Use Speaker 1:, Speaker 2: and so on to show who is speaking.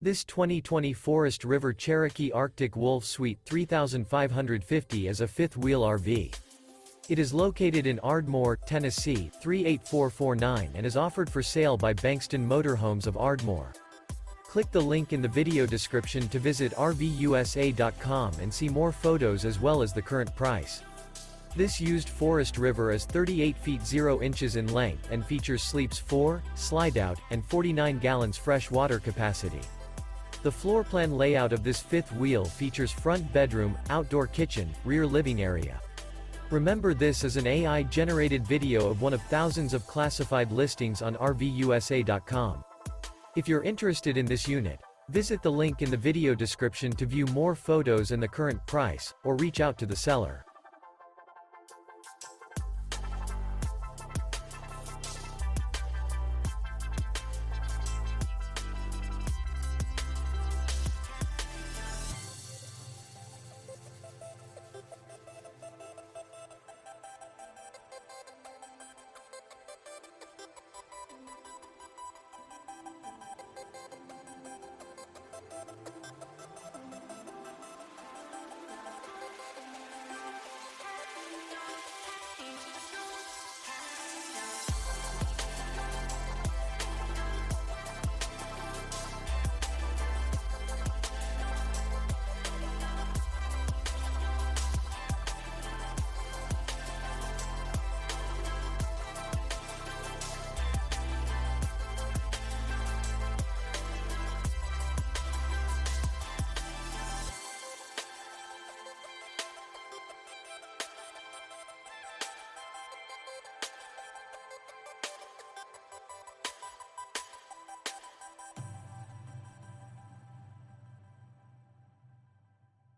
Speaker 1: This 2020 Forest River Cherokee Arctic Wolf Suite 3550 is a fifth-wheel RV. It is located in Ardmore, Tennessee 38449 and is offered for sale by Bankston Motorhomes of Ardmore. Click the link in the video description to visit RVUSA.com and see more photos as well as the current price. This used Forest River is 38 feet 0 inches in length and features sleeps 4, Slideout, and 49 gallons fresh water capacity. The floor plan layout of this fifth wheel features front bedroom, outdoor kitchen, rear living area. Remember, this is an AI-generated video of one of thousands of classified listings on RVUSA.com. If you're interested in this unit, visit the link in the video description to view more photos and the current price, or reach out to the seller.